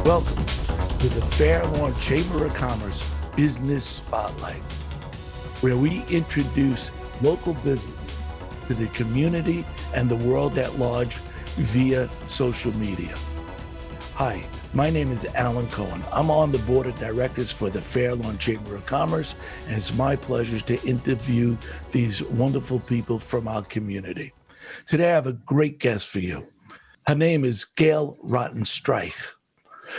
Welcome to the Fair Lawn Chamber of Commerce Business Spotlight, where we introduce local businesses to the community and the world at large via social media. Hi, my name is Alan Cohen. I'm on the board of directors for the Fair Lawn Chamber of Commerce, and it's my pleasure to interview these wonderful people from our community. Today, I have a great guest for you. Her name is Gail Rottenstrich.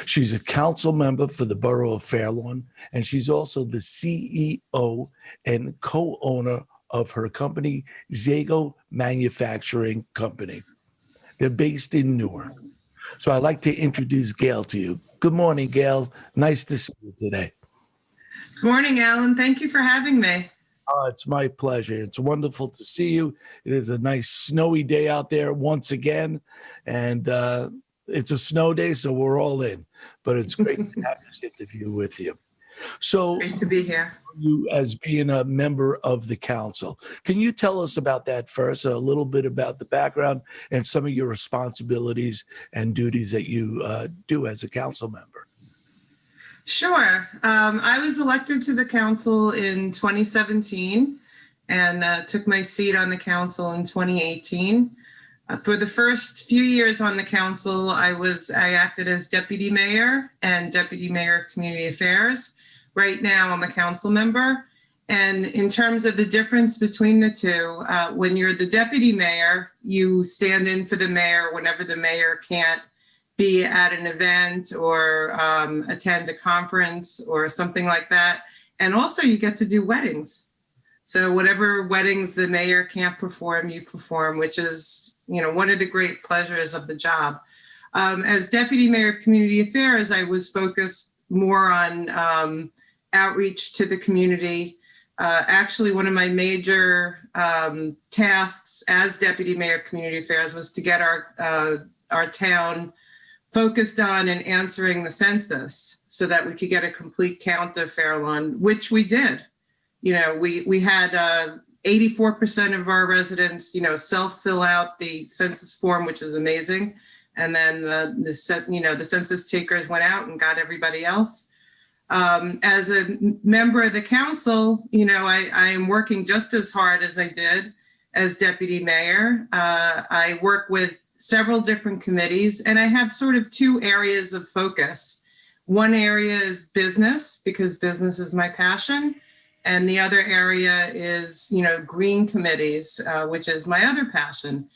She's a council member for the Borough of Fair Lawn, and she's also the CEO and co-owner of her company, ZAGO Manufacturing Company. They're based in Newark. So I'd like to introduce Gail to you. Good morning, Gail. Nice to see you today. Good morning, Alan. Thank you for having me. Oh, it's my pleasure. It's wonderful to see you. It is a nice snowy day out there once again, and it's a snow day, so we're all in. But it's great to have this interview with you. So, great to be here. You, as being a member of the council, can you tell us about that first? A little bit about the background and some of your responsibilities and duties that you do as a council member. Sure. I was elected to the council in 2017 and took my seat on the council in 2018. For the first few years on the council, I acted as deputy mayor and deputy mayor of community affairs. Right now, I'm a council member. And in terms of the difference between the two, when you're the deputy mayor, you stand in for the mayor whenever the mayor can't be at an event or attend a conference or something like that. And also you get to do weddings. So whatever weddings the mayor can't perform, you perform, which is, one of the great pleasures of the job. As deputy mayor of community affairs, I was focused more on outreach to the community. Actually, one of my major tasks as deputy mayor of community affairs was to get our town focused on and answering the census so that we could get a complete count of Fair Lawn, which we did. We had 84% of our residents, self-fill out the census form, which was amazing. And then the census takers went out and got everybody else. As a member of the council, I am working just as hard as I did as deputy mayor. I work with several different committees, and I have sort of two areas of focus. One area is business, because business is my passion. And the other area is, green committees, which is my other passion.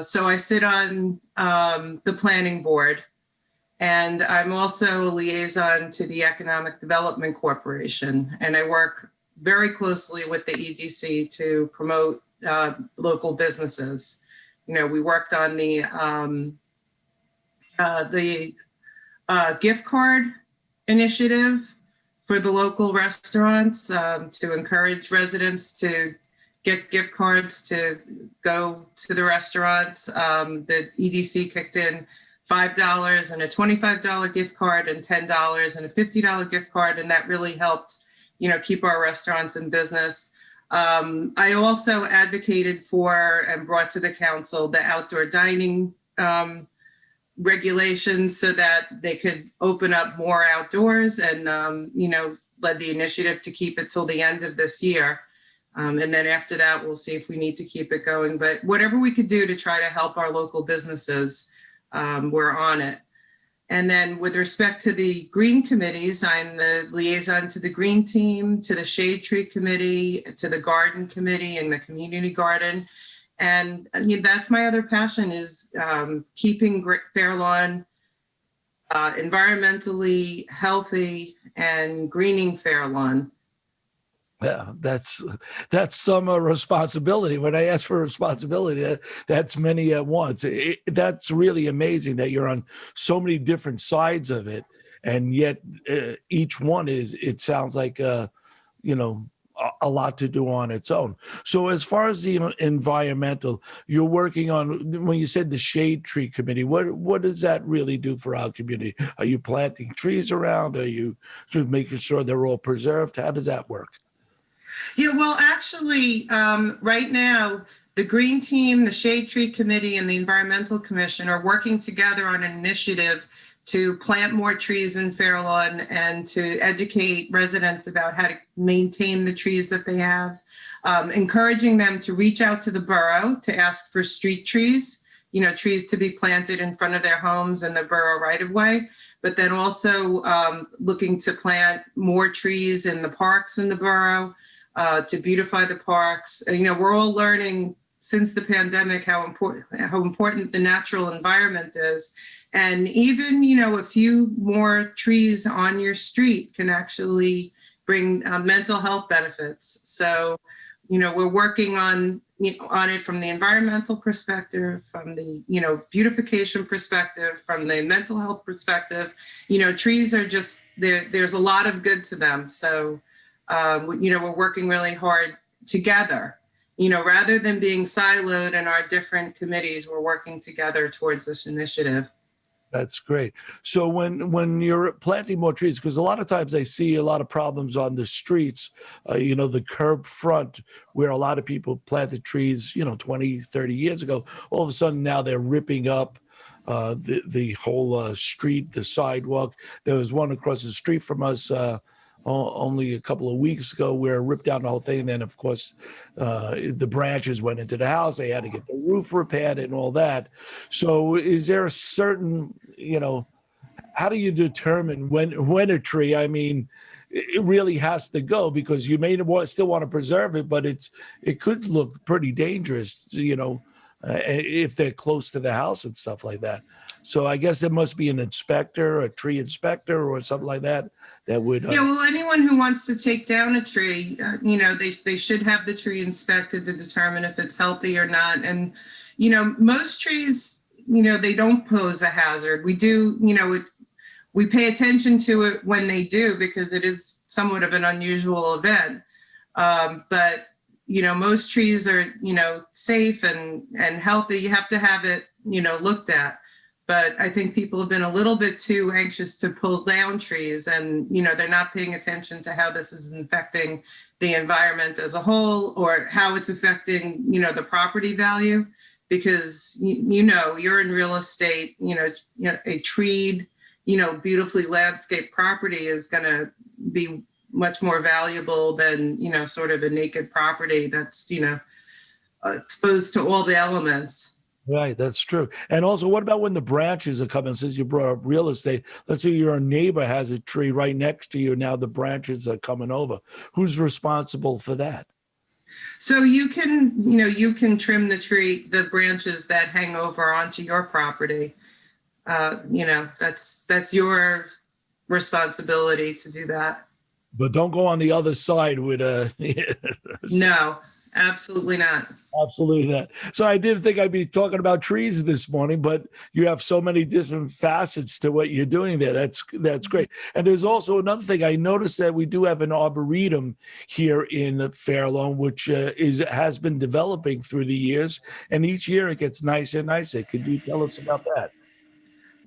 So I sit on the planning board, and I'm also a liaison to the Economic Development Corporation. And I work very closely with the EDC to promote local businesses. We worked on the gift card initiative for the local restaurants to encourage residents to get gift cards to go to the restaurants. The EDC kicked in $5 and a $25 gift card and $10 and a $50 gift card, and that really helped, keep our restaurants in business. I also advocated for and brought to the council the outdoor dining regulations so that they could open up more outdoors and, led the initiative to keep it till the end of this year. And then after that, we'll see if we need to keep it going. But whatever we could do to try to help our local businesses, we're on it. And then with respect to the green committees, I'm the liaison to the green team, to the shade tree committee, to the garden committee and the community garden. And that's my other passion, is keeping Fair Lawn environmentally healthy and greening Fair Lawn. Yeah, that's some responsibility. When I ask for responsibility, that's many at once. That's really amazing that you're on so many different sides of it, and yet each one it sounds like a lot to do on its own. So as far as the environmental, you're working on, when you said the shade tree committee, what does that really do for our community? Are you planting trees around? Are you just making sure they're all preserved? How does that work? Yeah, well, actually, right now, the Green Team, the Shade Tree Committee, and the Environmental Commission are working together on an initiative to plant more trees in Fair Lawn and to educate residents about how to maintain the trees that they have, encouraging them to reach out to the borough to ask for street trees, trees to be planted in front of their homes and the borough right of way, but then also looking to plant more trees in the parks in the borough to beautify the parks. We're all learning since the pandemic how important the natural environment is. And even, a few more trees on your street can actually bring mental health benefits. So, we're working on it from the environmental perspective, from the, beautification perspective, from the mental health perspective. Trees are just, there's a lot of good to them. So, we're working really hard together. Rather than being siloed in our different committees, we're working together towards this initiative. That's great. So when you're planting more trees, because a lot of times I see a lot of problems on the streets, the curb front where a lot of people planted trees, 20, 30 years ago, all of a sudden now they're ripping up the whole street, the sidewalk. There was one across the street from us only a couple of weeks ago where it ripped down the whole thing. And then, of course, the branches went into the house. They had to get the roof repaired and all that. So is there a certain, how do you determine when a tree, it really has to go, because you may still want to preserve it, but it could look pretty dangerous, if they're close to the house and stuff like that. So I guess there must be an inspector, a tree inspector or something like that would. Yeah, well, anyone who wants to take down a tree, they should have the tree inspected to determine if it's healthy or not. And, most trees, they don't pose a hazard. We do, we pay attention to it when they do, because it is somewhat of an unusual event. But, most trees are, safe and healthy. You have to have it, looked at. But I think people have been a little bit too anxious to pull down trees, and, they're not paying attention to how this is affecting the environment as a whole, or how it's affecting, the property value, because, you're in real estate, a treed, beautifully landscaped property is going to be much more valuable than, sort of a naked property that's, exposed to all the elements. Right, that's true. And also, what about when the branches are coming? Since you brought up real estate, let's say your neighbor has a tree right next to you. Now the branches are coming over. Who's responsible for that? So you can trim the branches that hang over onto your property. That's your responsibility to do that. But don't go on the other side with a. No, absolutely not. Absolutely not. So I didn't think I'd be talking about trees this morning, but you have so many different facets to what you're doing there. That's great. And there's also another thing. I noticed that we do have an arboretum here in Fair Lawn, which has been developing through the years, and each year it gets nicer and nicer. Could you tell us about that?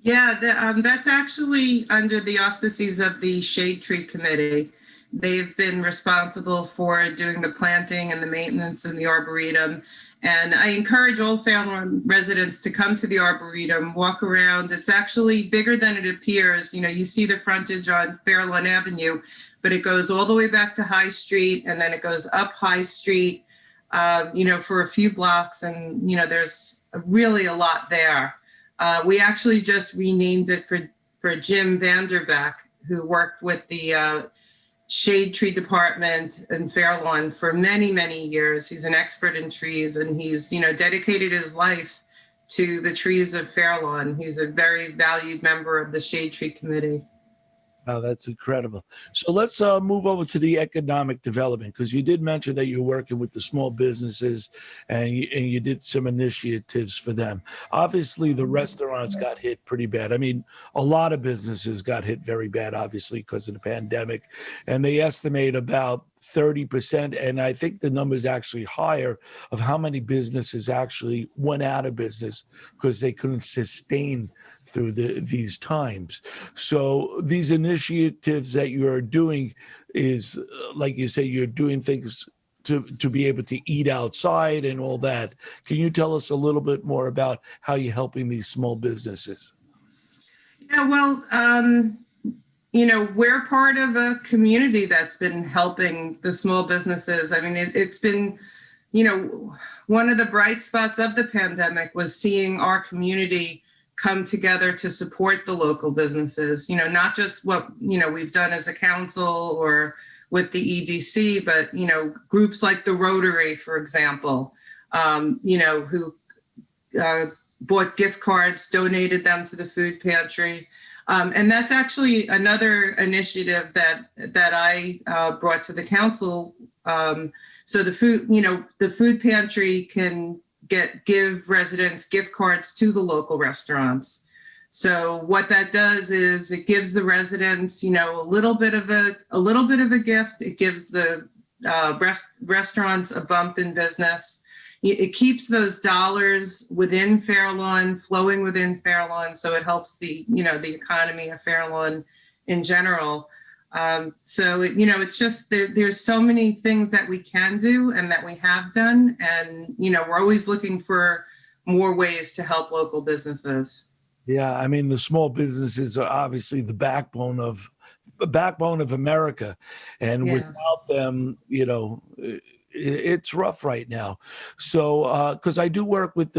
Yeah, that's actually under the auspices of the Shade Tree Committee. They've been responsible for doing the planting and the maintenance in the Arboretum. And I encourage all Fair Lawn residents to come to the Arboretum, walk around. It's actually bigger than it appears. You see the frontage on Fair Lawn Avenue, but it goes all the way back to High Street, and then it goes up High Street, for a few blocks. And, there's really a lot there. We actually just renamed it for Jim Vanderbeck, who worked with the Shade Tree Department in Fair Lawn for many, many years. He's an expert in trees, and he's, dedicated his life to the trees of Fair Lawn. He's a very valued member of the Shade Tree Committee. Oh, that's incredible. So let's move over to the economic development, because you did mention that you're working with the small businesses and you did some initiatives for them. Obviously, the restaurants got hit pretty bad. A lot of businesses got hit very bad, obviously, because of the pandemic. And they estimate about 30%, and I think the number is actually higher, of how many businesses actually went out of business because they couldn't sustain through these times. So these initiatives that you're doing is, like you say, you're doing things to be able to eat outside and all that. Can you tell us a little bit more about how you're helping these small businesses? Yeah, well, we're part of a community that's been helping the small businesses. I mean, it's been, one of the bright spots of the pandemic was seeing our community come together to support the local businesses, not just what, we've done as a council or with the EDC, but, groups like the Rotary, for example, who bought gift cards, donated them to the food pantry. And that's actually another initiative that I brought to the council. So the food pantry can give residents gift cards to the local restaurants. So what that does is it gives the residents, a little bit of a gift. It gives the restaurants a bump in business. It keeps those dollars within Fair Lawn, flowing within Fair Lawn, so it helps the economy of Fair Lawn in general. It's just there's so many things that we can do and that we have done, and we're always looking for more ways to help local businesses. Yeah, I mean, the small businesses are obviously the backbone of America, and without them, it's rough right now. So, because I do work with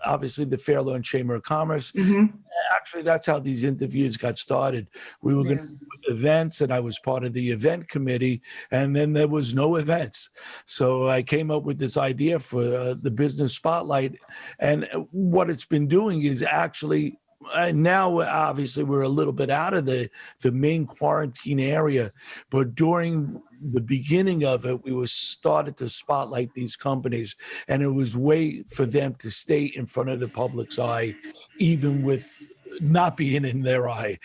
obviously the Fair Lawn Chamber of Commerce. Mm-hmm. Actually, that's how these interviews got started. We were going to do events, and I was part of the event committee, and then there was no events. So I came up with this idea for the business spotlight, and what it's been doing is actually. Now, obviously, we're a little bit out of the main quarantine area, but during the beginning of it, we started to spotlight these companies, and it was way for them to stay in front of the public's eye, even with not being in their eye,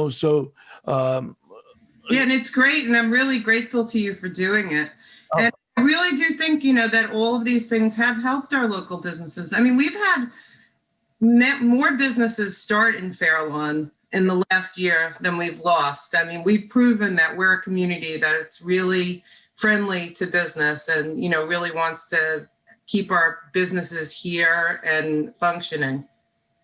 So, and it's great, and I'm really grateful to you for doing it. And I really do think, that all of these things have helped our local businesses. I mean, we've had more businesses start in Fair Lawn in the last year than we've lost. I mean, we've proven that we're a community that's really friendly to business and, really wants to keep our businesses here and functioning.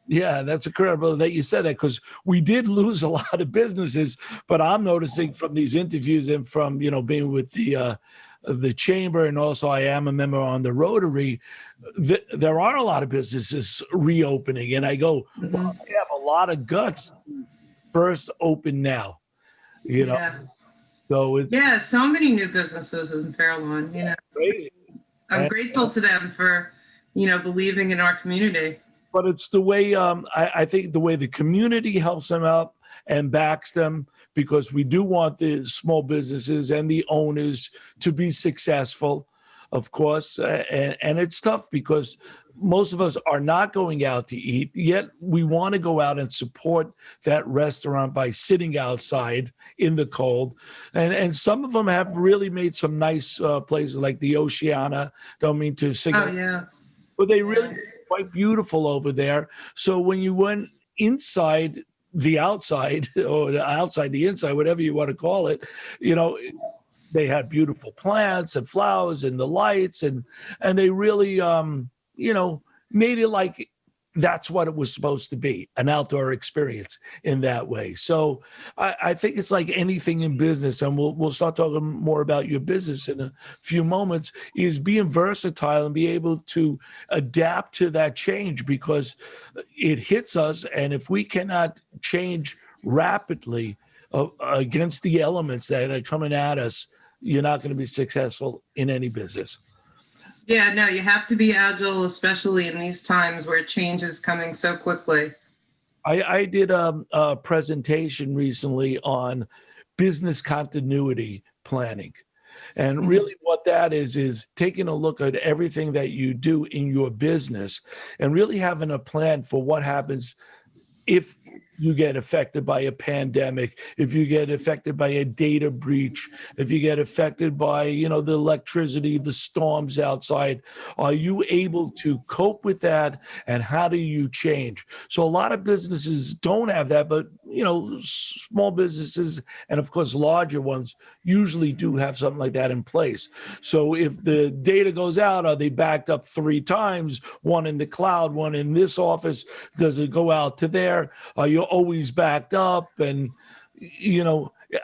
Yeah, that's incredible that you said that, because we did lose a lot of businesses, but I'm noticing from these interviews and from, being with the chamber, and also I am a member on the Rotary, there are a lot of businesses reopening, and I go, well, they have a lot of guts first open now, So it's so many new businesses in Fair Lawn, crazy. I'm grateful to them for, believing in our community. But it's the way, I think the way the community helps them out and backs them, because we do want the small businesses and the owners to be successful, of course. And it's tough because most of us are not going out to eat, yet we want to go out and support that restaurant by sitting outside in the cold. And some of them have really made some nice places like the Oceana. Don't mean to sing. Oh, yeah. But they really quite beautiful over there. So when you went inside the outside, or outside the inside, whatever you want to call it, they had beautiful plants and flowers and the lights, and they really made it like that's what it was supposed to be, an outdoor experience in that way. So I think it's like anything in business, and we'll start talking more about your business in a few moments, is being versatile and be able to adapt to that change, because it hits us. And if we cannot change rapidly against the elements that are coming at us, you're not going to be successful in any business. Yeah, no, you have to be agile, especially in these times where change is coming so quickly. I did a presentation recently on business continuity planning. And really what that is taking a look at everything that you do in your business and really having a plan for what happens if you get affected by a pandemic, if you get affected by a data breach, if you get affected by, the electricity, the storms outside, are you able to cope with that? And how do you change? So a lot of businesses don't have that, but small businesses and of course larger ones usually do have something like that in place. So if the data goes out, are they backed up 3 times, one in the cloud, one in this office? Does it go out to there? Are you always backed up? And,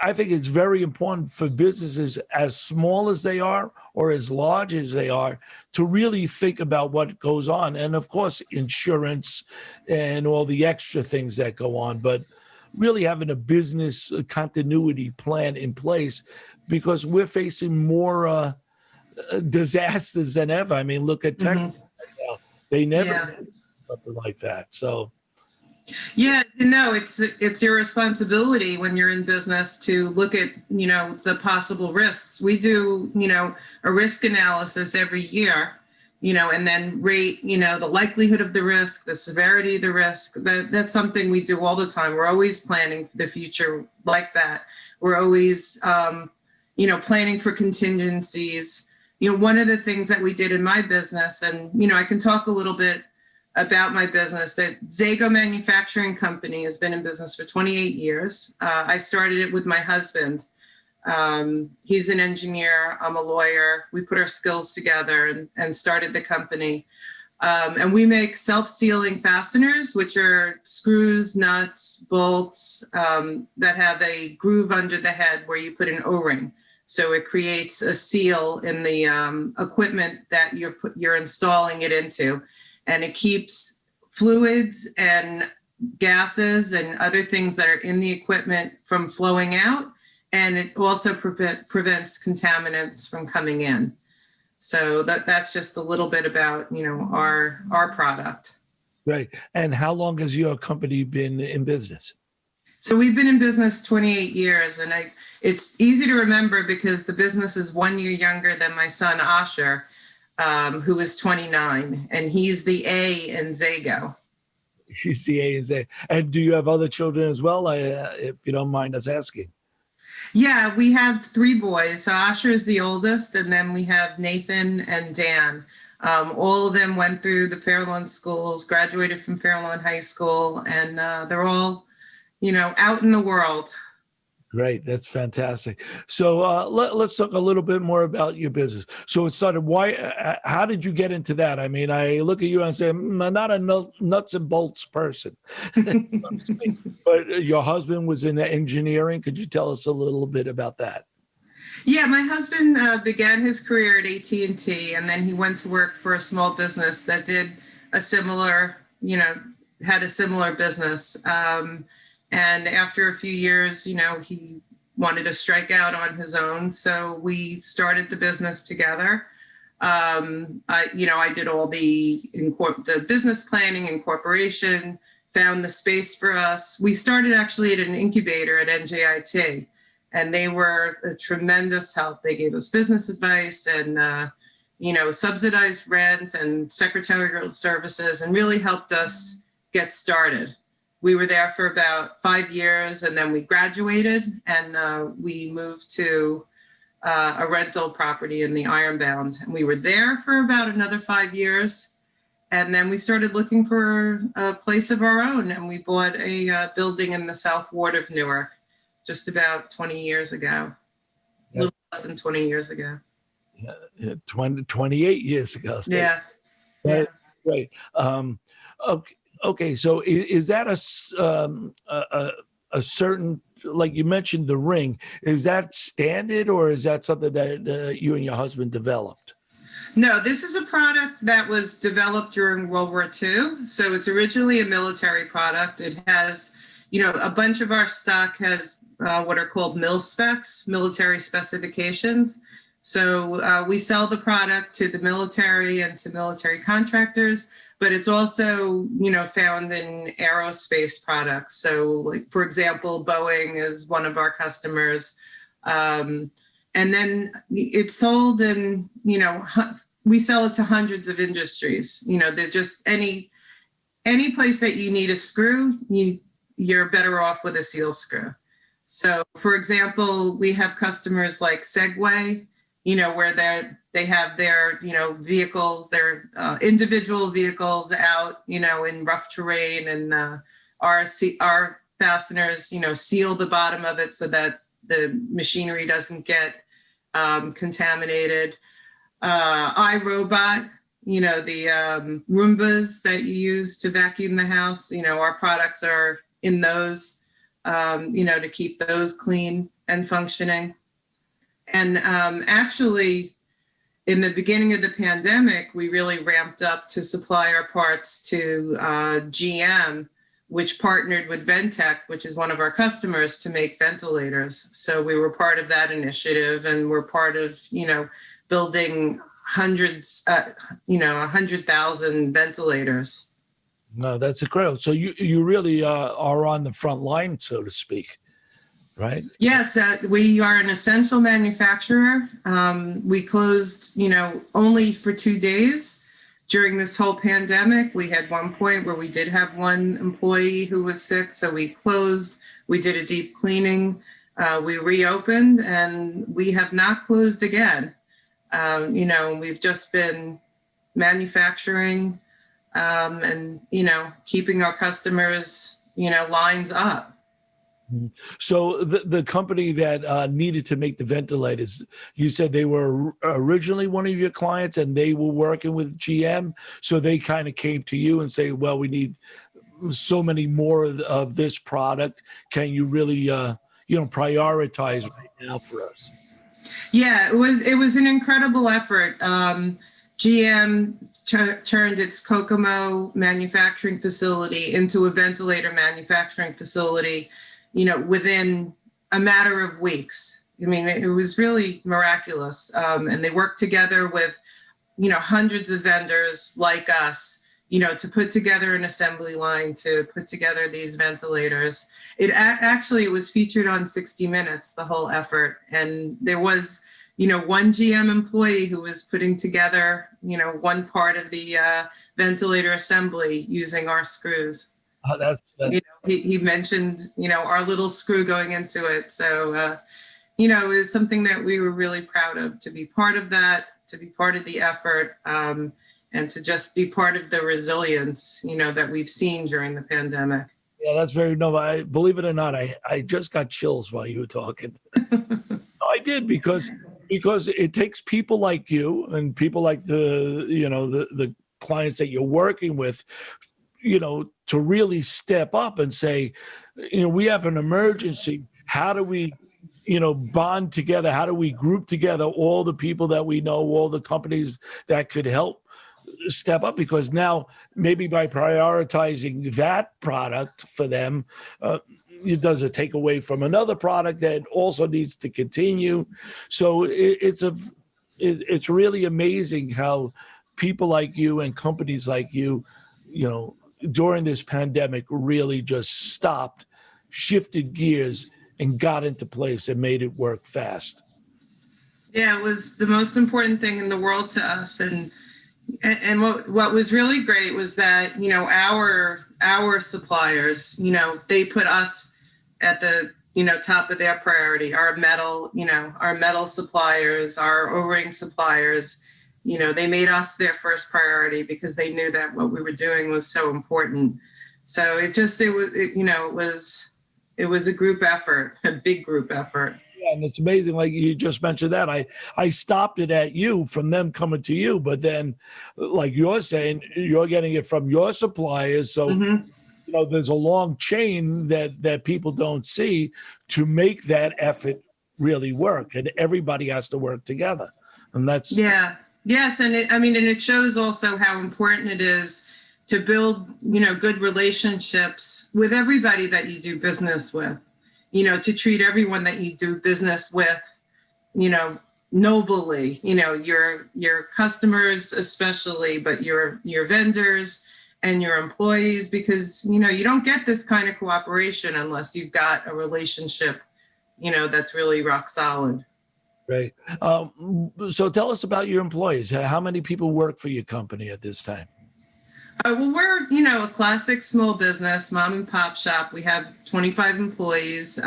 I think it's very important for businesses as small as they are or as large as they are to really think about what goes on. And of course, insurance and all the extra things that go on, but really having a business continuity plan in place, because we're facing more disasters than ever. I mean, look at tech. Mhm. They never Yeah. did something like that. So Yeah, it's your responsibility when you're in business to look at, the possible risks. We do, a risk analysis every year, and then rate, the likelihood of the risk, the severity of the risk. That's something we do all the time. We're always planning for the future like that. We're always, planning for contingencies. One of the things that we did in my business, and, I can talk a little bit about my business. ZAGO Manufacturing Company has been in business for 28 years. I started it with my husband. He's an engineer, I'm a lawyer. We put our skills together and started the company. And we make self-sealing fasteners, which are screws, nuts, bolts that have a groove under the head where you put an O-ring. So it creates a seal in the equipment that you're installing it into. And it keeps fluids and gases and other things that are in the equipment from flowing out. And it also prevents contaminants from coming in. So that's just a little bit about, our product. right. And how long has your company been in business? So we've been in business 28 years, and it's easy to remember because the business is 1 year younger than my son, Asher, who is 29, and he's the A in ZAGO. She's the A and Z. And do you have other children as well, if you don't mind us asking? Yeah, we have 3 boys. So Asher is the oldest, and then we have Nathan and Dan. All of them went through the Fairlawn schools, graduated from Fairlawn High School, and they're all, out in the world. Great. That's fantastic. So let's talk a little bit more about your business. So it started, how did you get into that? I mean, I look at you and say, I'm not a nuts and bolts person. But your husband was in engineering. Could you tell us a little bit about that? Yeah, my husband began his career at AT&T, and then he went to work for a small business that did a similar, had a similar business. And after a few years, he wanted to strike out on his own. So we started the business together. I did all the business planning, incorporation, found the space for us. We started actually at an incubator at NJIT, and they were a tremendous help. They gave us business advice and, subsidized rent and secretarial services, and really helped us get started. We were there for about 5 years, and then we graduated, and we moved to a rental property in the Ironbound. And we were there for about another 5 years. And then we started looking for a place of our own, and we bought a building in the South Ward of Newark just about 20 years ago, a little less than 20 years ago. 28 years ago. Yeah. Right. Right. Okay. So is that a certain, like you mentioned, the ring, is that standard, or is that something that you and your husband developed? No, this is a product that was developed during World War II. So it's originally a military product. It has, a bunch of our stock has what are called mil specs, military specifications. So we sell the product to the military and to military contractors, but it's also, found in aerospace products. So like, for example, Boeing is one of our customers. And then it's sold in, we sell it to hundreds of industries. They're just any place that you need a screw, you're better off with a seal screw. So for example, we have customers like Segway, where they have their, vehicles, their individual vehicles out, in rough terrain, and our fasteners, seal the bottom of it so that the machinery doesn't get contaminated. iRobot, the Roombas that you use to vacuum the house, our products are in those, to keep those clean and functioning. And actually, in the beginning of the pandemic, we really ramped up to supply our parts to GM, which partnered with Ventec, which is one of our customers, to make ventilators. So we were part of that initiative, and we're part of, building 100,000 ventilators. No, that's incredible. So you really are on the front line, so to speak, right? Yes, we are an essential manufacturer. We closed, only for 2 days during this whole pandemic. We had one point where we did have one employee who was sick, so we closed. We did a deep cleaning. We reopened, and we have not closed again. We've just been manufacturing and, keeping our customers, lines up. So the company that needed to make the ventilators, you said they were originally one of your clients and they were working with GM. So they kind of came to you and say, well, we need so many more of this product. Can you really, prioritize right now for us? Yeah, it was an incredible effort. GM turned its Kokomo manufacturing facility into a ventilator manufacturing facility, within a matter of weeks. I mean, it was really miraculous. And they worked together with, hundreds of vendors like us, to put together an assembly line, to put together these ventilators. It actually was featured on 60 Minutes, the whole effort. And there was, one GM employee who was putting together, one part of the ventilator assembly using our screws. Oh, that's he mentioned, our little screw going into it. So, it was something that we were really proud of, to be part of that, to be part of the effort, and to just be part of the resilience, that we've seen during the pandemic. Yeah, that's very noble. Believe it or not, I just got chills while you were talking. I did because it takes people like you and people like the clients that you're working with, to really step up and say, we have an emergency. How do we, bond together? How do we group together all the people that we know, all the companies that could help step up? Because now maybe by prioritizing that product for them, it does take away from another product that also needs to continue. So it's really amazing how people like you and companies like you, during this pandemic really just stopped, shifted gears, and got into place and made it work fast. Yeah, it was the most important thing in the world to us. And what was really great was that, our suppliers, they put us at the, top of their priority. Our metal suppliers, our O-ring suppliers, they made us their first priority because they knew that what we were doing was so important. So it was a group effort, a big group effort. Yeah, and it's amazing, like you just mentioned that. I stopped it at you from them coming to you, but then, like you're saying, you're getting it from your suppliers. So, there's a long chain that people don't see to make that effort really work, and everybody has to work together. And that's yes, and it shows also how important it is to build, good relationships with everybody that you do business with, to treat everyone that you do business with, nobly, your customers especially, but your vendors and your employees, because, you don't get this kind of cooperation unless you've got a relationship, that's really rock solid. Right. So tell us about your employees. How many people work for your company at this time? Well, we're, a classic small business, mom and pop shop. We have 25 employees.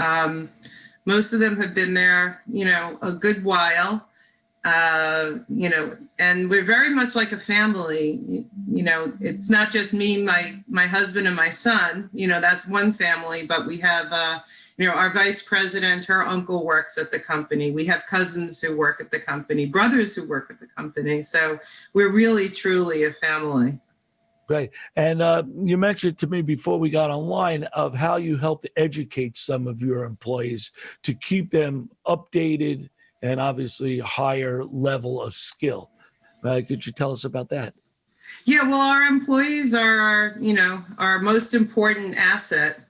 Most of them have been there, a good while. And we're very much like a family. It's not just me, my husband and my son, that's one family, but we have, our vice president, her uncle works at the company. We have cousins who work at the company, brothers who work at the company. So we're really, truly a family. Great. And you mentioned to me before we got online of how you help to educate some of your employees to keep them updated and obviously higher level of skill. Could you tell us about that? Yeah, well, our employees are our most important asset.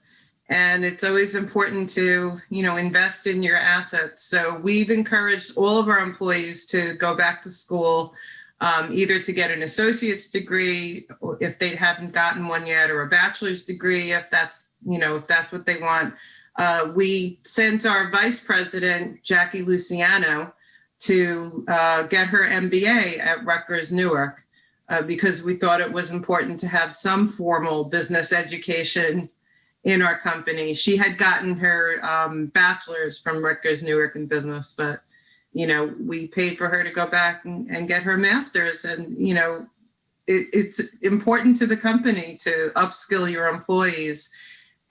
And it's always important to, invest in your assets. So we've encouraged all of our employees to go back to school, either to get an associate's degree, or if they haven't gotten one yet, or a bachelor's degree, if that's what they want. We sent our vice president, Jackie Luciano, to get her MBA at Rutgers Newark, because we thought it was important to have some formal business education in our company. She had gotten her bachelor's from Rutgers Newark in business, but we paid for her to go back and get her master's. And it's important to the company to upskill your employees,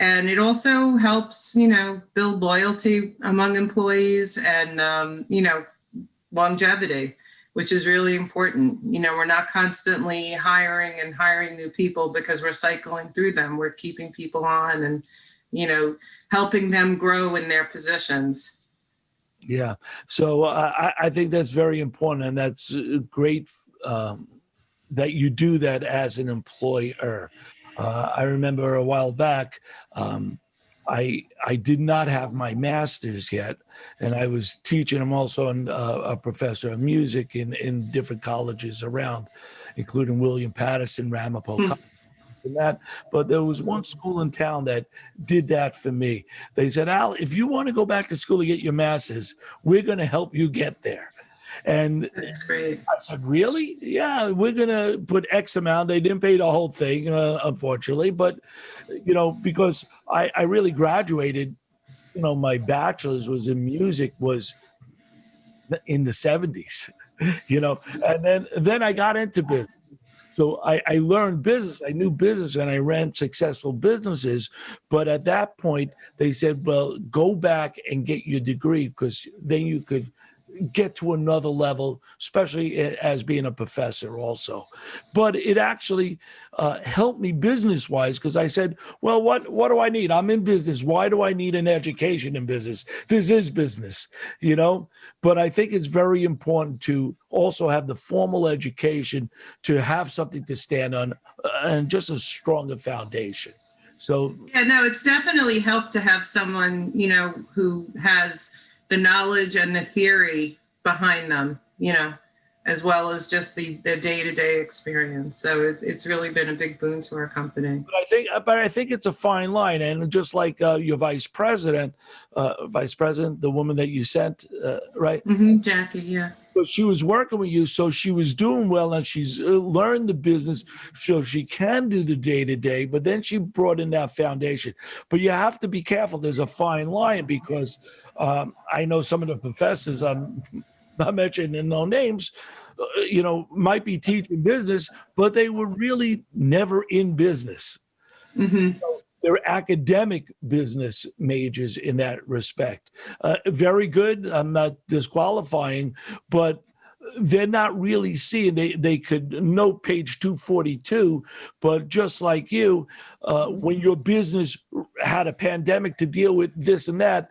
and it also helps build loyalty among employees and longevity, which is really important. We're not constantly hiring new people because we're cycling through them. We're keeping people on and, helping them grow in their positions. Yeah. So I think that's very important. And that's great that you do that as an employer. I remember a while back, I did not have my master's yet, and I was teaching. I'm also a professor of music in different colleges around, including William Patterson, Ramapo College, and that. But there was one school in town that did that for me. They said, Al, if you want to go back to school to get your master's, we're going to help you get there. And That's great. I said, really? Yeah, we're going to put X amount. They didn't pay the whole thing, unfortunately. But, because I really graduated, my bachelor's was in music was in the 70s, and then I got into business. So I learned business. I knew business and I ran successful businesses. But at that point, they said, well, go back and get your degree because then you could get to another level, especially as being a professor also. But it actually helped me business-wise because I said, well, what do I need? I'm in business. Why do I need an education in business? This is business, But I think it's very important to also have the formal education to have something to stand on and just a stronger foundation. So yeah, no, it's definitely helped to have someone, who has the knowledge and the theory behind them, as well as just the day-to-day experience. So it's really been a big boon to our company. But I think it's a fine line, and just like your vice president, the woman that you sent, right? Mm-hmm, Jackie, yeah. So she was working with you, so she was doing well, and she's learned the business, so she can do the day-to-day, but then she brought in that foundation. But you have to be careful. There's a fine line because I know some of the professors, I'm not mentioning no names, might be teaching business, but they were really never in business. Mm-hmm. So they're academic business majors in that respect. Very good. I'm not disqualifying, but they're not really seeing. They could note page 242, but just like you, when your business had a pandemic to deal with this and that,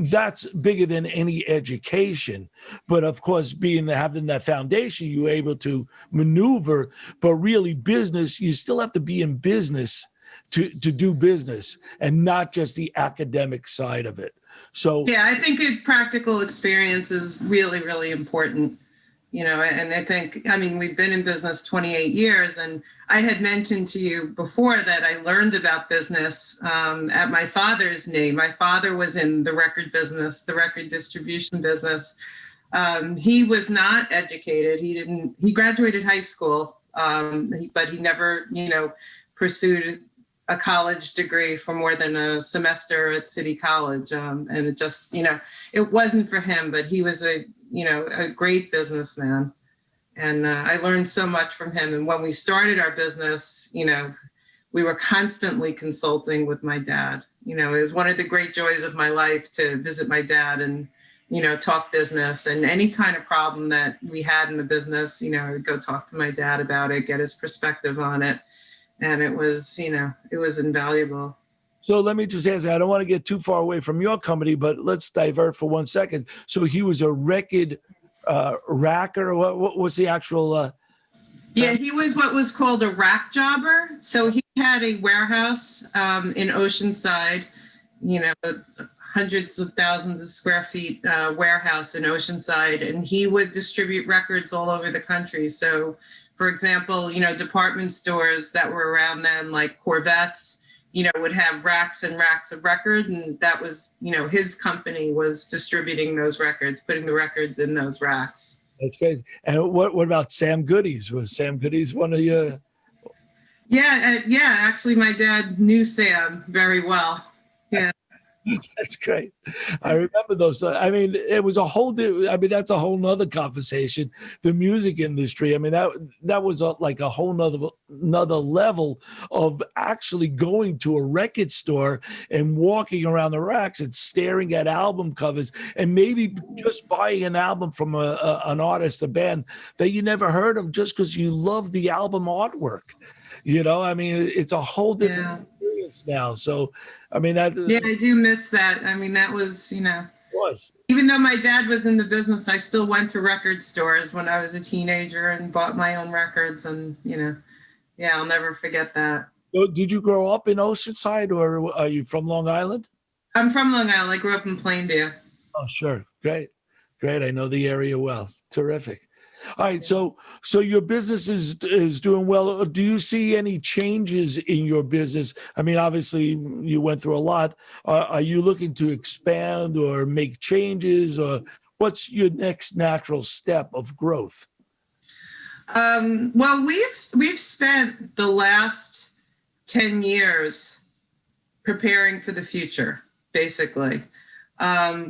that's bigger than any education. But of course, having that foundation, you're able to maneuver. But really, business, you still have to be in business to do business and not just the academic side of it. So yeah, I think practical experience is really, really important. And I think, we've been in business 28 years, and I had mentioned to you before that I learned about business at my father's name. My father was in the record business, the record distribution business. He was not educated. He graduated high school, but he never, pursued a college degree for more than a semester at City College. And it just, it wasn't for him, but he was a a great businessman. And I learned so much from him. And when we started our business, we were constantly consulting with my dad. It was one of the great joys of my life to visit my dad and, talk business, and any kind of problem that we had in the business, I would go talk to my dad about it, get his perspective on it. And it was invaluable. So let me just ask, I don't want to get too far away from your company, but let's divert for 1 second. So he was a record racker. What was the actual? Yeah, he was what was called a rack jobber. So he had a warehouse in Oceanside, hundreds of thousands of square feet warehouse in Oceanside, and he would distribute records all over the country. So, for example, department stores that were around then, like Corvettes, would have racks and racks of record, and that was, his company was distributing those records, putting the records in those racks. That's great. And what about Sam Goodies? Was Sam Goodies one of your? Yeah, actually, my dad knew Sam very well. Yeah. That's great. I remember those. I mean, it was a whole. That's a whole nother conversation. The music industry. I mean, that was like a whole nother level of actually going to a record store and walking around the racks and staring at album covers and maybe just buying an album from an artist, a band that you never heard of, just because you love the album artwork. I mean, it's a whole different experience now. So, I mean, I do miss that. I mean, that was, was. Even though my dad was in the business, I still went to record stores when I was a teenager and bought my own records. And, I'll never forget that. So did you grow up in Oceanside, or are you from Long Island? I'm from Long Island. I grew up in Plainview. Oh, sure. Great. I know the area well. Terrific. All right, so your business is doing well. Do you see any changes in your business? I mean, obviously you went through a lot. Are you looking to expand or make changes, or what's your next natural step of growth? Well, we've spent the last 10 years preparing for the future, basically.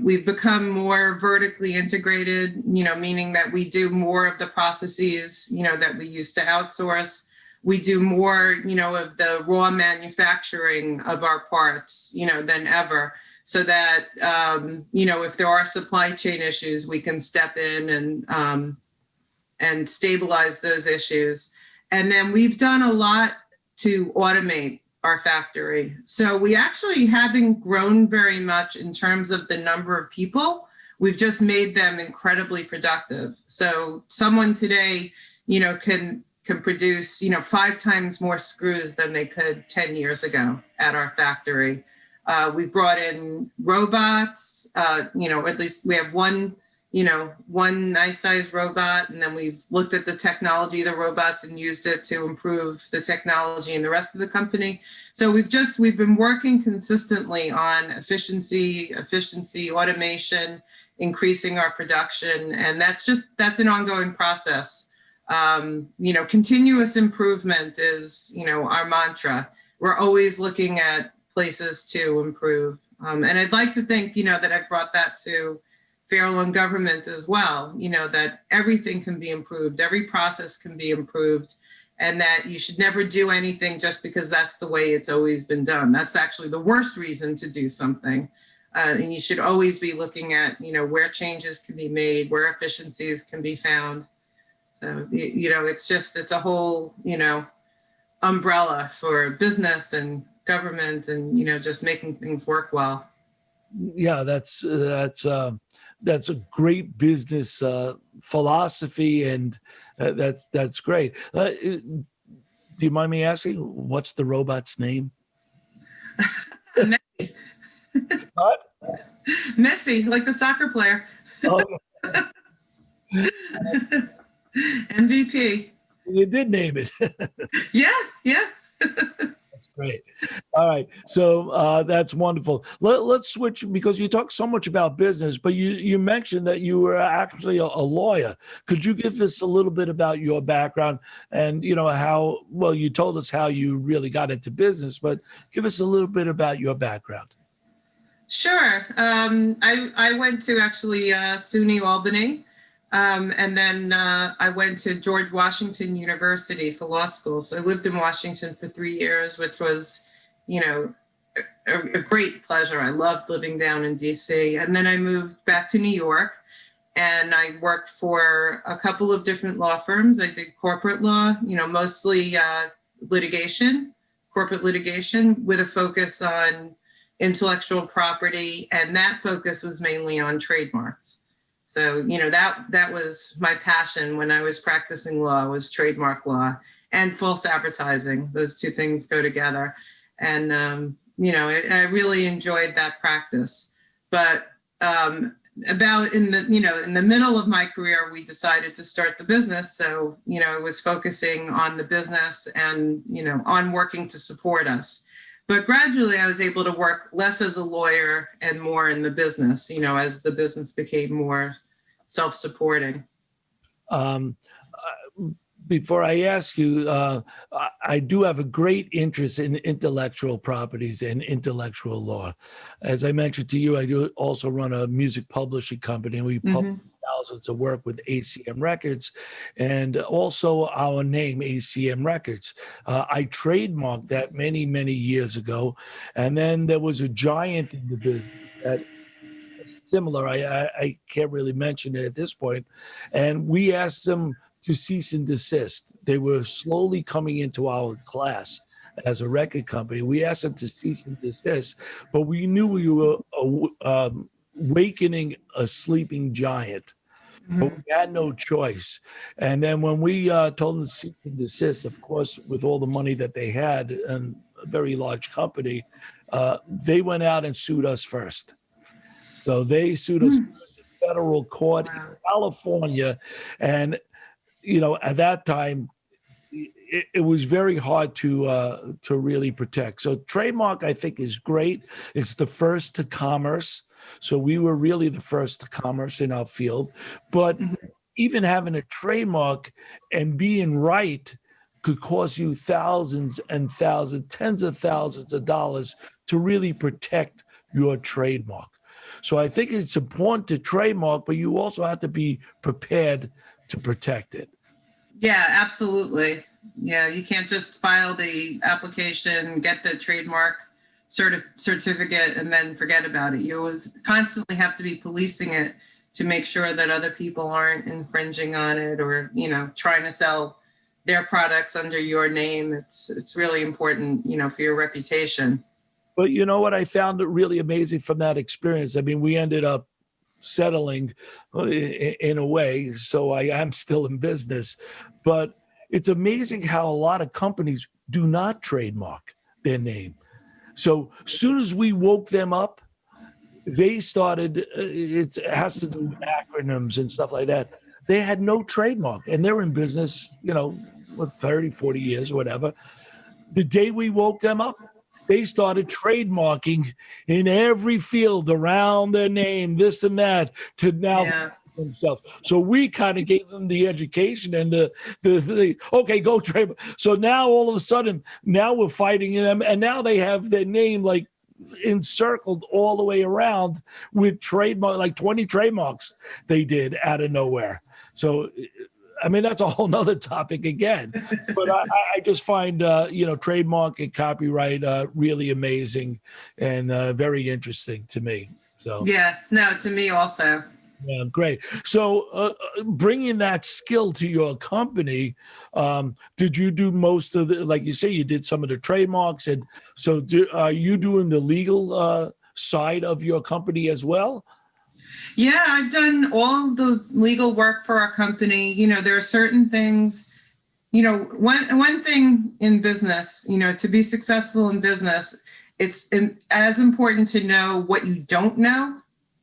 We've become more vertically integrated, meaning that we do more of the processes, that we used to outsource. We do more, of the raw manufacturing of our parts, than ever. So that, if there are supply chain issues, we can step in and stabilize those issues. And then we've done a lot to automate our factory. So we actually haven't grown very much in terms of the number of people. We've just made them incredibly productive. So someone today, can produce, 5 times more screws than they could 10 years ago at our factory. We brought in robots, at least we have one nice sized robot, and then we've looked at the technology of the robots and used it to improve the technology in the rest of the company. So we've been working consistently on efficiency, automation, increasing our production. And that's an ongoing process. Continuous improvement is, our mantra. We're always looking at places to improve. And I'd like to think, that I've brought that to Fair Loan Government as well, that everything can be improved, every process can be improved, and that you should never do anything just because that's the way it's always been done. That's actually the worst reason to do something. And you should always be looking at, where changes can be made, where efficiencies can be found. So, it's a whole, umbrella for business and government and, just making things work well. Yeah, that's a great business philosophy, and that's great. Do you mind me asking, what's the robot's name? Messi. What? Messi, like the soccer player. Oh. MVP. You did name it. Yeah. Great. All right. So that's wonderful. Let's switch, because you talk so much about business, but you mentioned that you were actually a lawyer. Could you give us a little bit about your background and, how, well, you told us how you really got into business, but give us a little bit about your background. Sure. I went to actually SUNY Albany. And then I went to George Washington University for law school. So I lived in Washington for 3 years, which was, you know, a great pleasure. I loved living down in DC. And then I moved back to New York, and I worked for a couple of different law firms. I did corporate law, you know, mostly litigation, corporate litigation, with a focus on intellectual property. And that focus was mainly on trademarks. So, you know, that was my passion when I was practicing law, was trademark law and false advertising. Those two things go together. And, you know, I really enjoyed that practice. But about in the middle of my career, we decided to start the business. So, you know, it was focusing on the business and, you know, on working to support us. But gradually I was able to work less as a lawyer and more in the business, you know, as the business became more self-supporting. Before I ask you, I do have a great interest in intellectual properties and intellectual law. As I mentioned to you, I do also run a music publishing company, and we publish thousands of work with ACM Records, and also our name, ACM Records. I trademarked that many, many years ago, and then there was a giant in the business that similar. I can't really mention it at this point, and we asked them to cease and desist. They were slowly coming into our class as a record company. We asked them to cease and desist, but we knew we were awakening a sleeping giant. But we had no choice. And then when we told them to cease and desist, of course, with all the money that they had and a very large company, they went out and sued us first. So they sued us first in federal court in California. And you know, at that time, it was very hard to really protect. So trademark, I think, is great. It's the first to commerce. So we were really the first to commerce in our field. But even having a trademark and being right could cost you thousands and thousands, tens of thousands of dollars to really protect your trademark. So I think it's important to trademark, but you also have to be prepared to protect it. Yeah, absolutely. Yeah, you can't just file the application, get the trademark certificate, and then forget about it. You always constantly have to be policing it to make sure that other people aren't infringing on it or, you know, trying to sell their products under your name. It's really important, you know, for your reputation. But you know what I found really amazing from that experience? I mean, we ended up settling in a way, so I am still in business. But it's amazing how a lot of companies do not trademark their name. So as soon as we woke them up, they started, it has to do with acronyms and stuff like that. They had no trademark, and they're in business, you know, for 30, 40 years, whatever. The day we woke them up, they started trademarking in every field around their name, this and that, to now themselves. So we kind of gave them the education and the okay, go trademark. So now all of a sudden, now we're fighting them, and now they have their name like encircled all the way around with trademark, like 20 trademarks they did out of nowhere. So I mean, that's a whole nother topic again, but I just find, you know, trademark and copyright really amazing and very interesting to me. So yes, no, to me also. Yeah, great. So bringing that skill to your company, did you do most of the, like you say, you did some of the trademarks, and so are you doing the legal side of your company as well? Yeah, I've done all of the legal work for our company. You know, there are certain things, you know, one thing in business, you know, to be successful in business, it's as important to know what you don't know,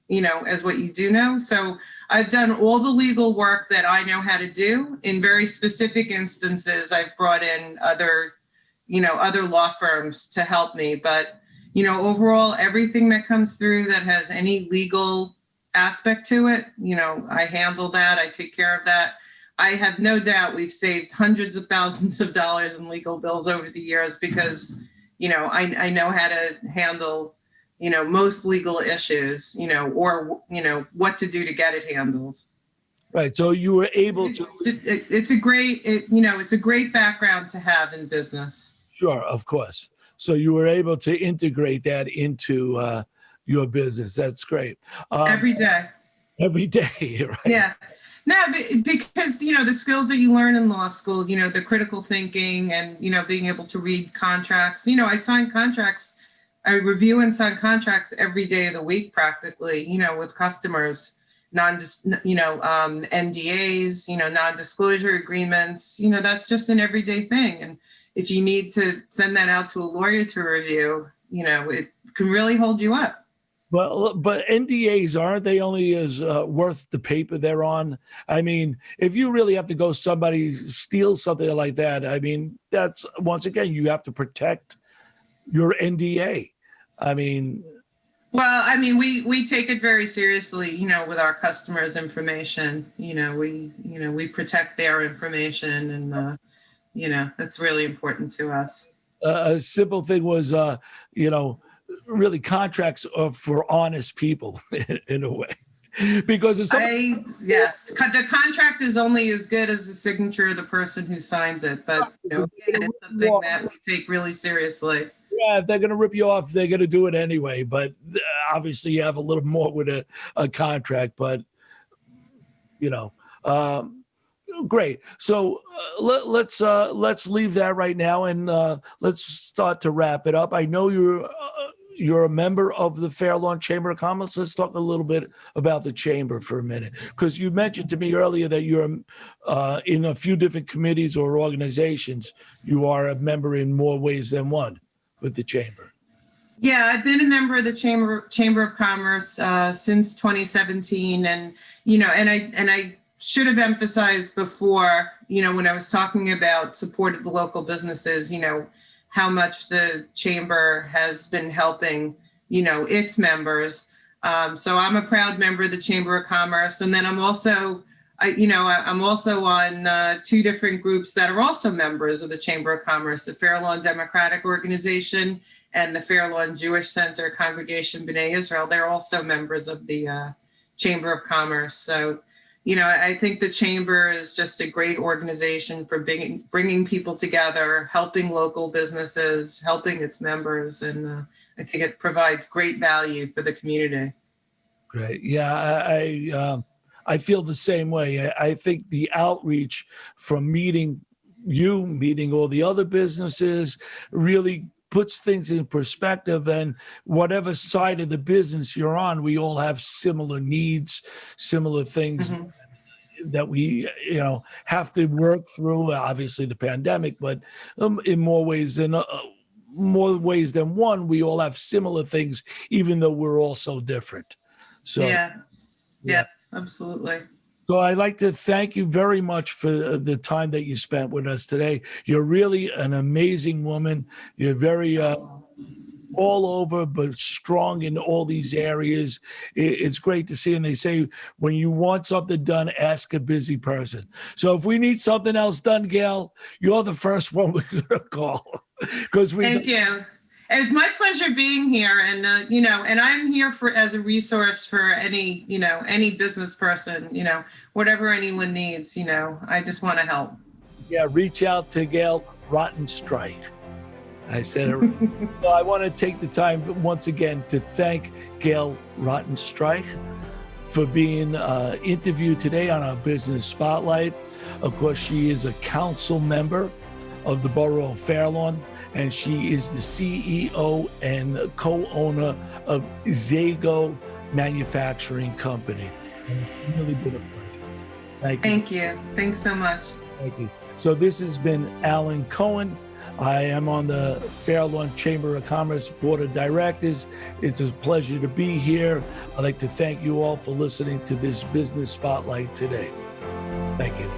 you know, as what you do know. So I've done all the legal work that I know how to do. In very specific instances, I've brought in other law firms to help me. But, you know, overall, everything that comes through that has any legal aspect to it, you know, I handle that. I take care of that. I have no doubt we've saved hundreds of thousands of dollars in legal bills over the years because, you know, I know how to handle, you know, most legal issues, you know, or, you know, what to do to get it handled. Right. So you were able to. It's a great, it's a great background to have in business. Sure, of course. So you were able to integrate that into your business. That's great. Every day. Every day, right? Yeah. No, because, the skills that you learn in law school, the critical thinking and, being able to read contracts. I sign contracts, I review and sign contracts every day of the week practically, with customers, NDAs, non-disclosure agreements, that's just an everyday thing. And if you need to send that out to a lawyer to review, it can really hold you up. But NDAs, aren't they only as worth the paper they're on? I mean, if you really have to go somebody steal something like that, I mean, that's, once again, you have to protect your NDA. I mean. Well, we take it very seriously, with our customers' information. We protect their information, and that's really important to us. A simple thing was, really contracts are for honest people in a way, because it's yes, the contract is only as good as the signature of the person who signs it. But it's something that we take really seriously. Yeah, if they're going to rip you off, they're going to do it anyway. But obviously, you have a little more with a contract. But great. So let's leave that right now, and let's start to wrap it up. I know you're a member of the Fair Lawn Chamber of Commerce. Let's talk a little bit about the chamber for a minute, because you mentioned to me earlier that you're in a few different committees or organizations. You are a member in more ways than one with the chamber. Yeah, I've been a member of the Chamber of Commerce since 2017, and I should have emphasized before, when I was talking about support of the local businesses, how much the chamber has been helping, its members. So I'm a proud member of the Chamber of Commerce, and then I'm also, I'm also on two different groups that are also members of the Chamber of Commerce: the Fair Lawn Democratic Organization and the Fair Lawn Jewish Center Congregation B'nai Israel. They're also members of the Chamber of Commerce. So, I think the chamber is just a great organization for bringing people together, helping local businesses, helping its members, and I think it provides great value for the community. Great. Yeah, I feel the same way. I think the outreach from meeting all the other businesses really puts things in perspective, and whatever side of the business you're on, we all have similar needs, similar things that we, have to work through. Obviously the pandemic, but in more ways than one, we all have similar things, even though we're all so different. So yeah. Yes, absolutely. So I'd like to thank you very much for the time that you spent with us today. You're really an amazing woman. You're very all over, but strong in all these areas. It's great to see. And they say, when you want something done, ask a busy person. So if we need something else done, Gail, you're the first one we're going to call. Thank you. It's my pleasure being here, and and I'm here as a resource for any business person, whatever anyone needs, I just want to help. Yeah, reach out to Gail Rottenstrich. I said it right. So I want to take the time once again to thank Gail Rottenstrich for being interviewed today on our Business Spotlight. Of course, she is a council member of the Borough of Fair Lawn, and she is the CEO and co-owner of ZAGO Manufacturing Company. It's really been a pleasure. Thank you. Thank you. Thanks so much. Thank you. So this has been Alan Cohen. I am on the Fair Lawn Chamber of Commerce Board of Directors. It's a pleasure to be here. I'd like to thank you all for listening to this Business Spotlight today. Thank you.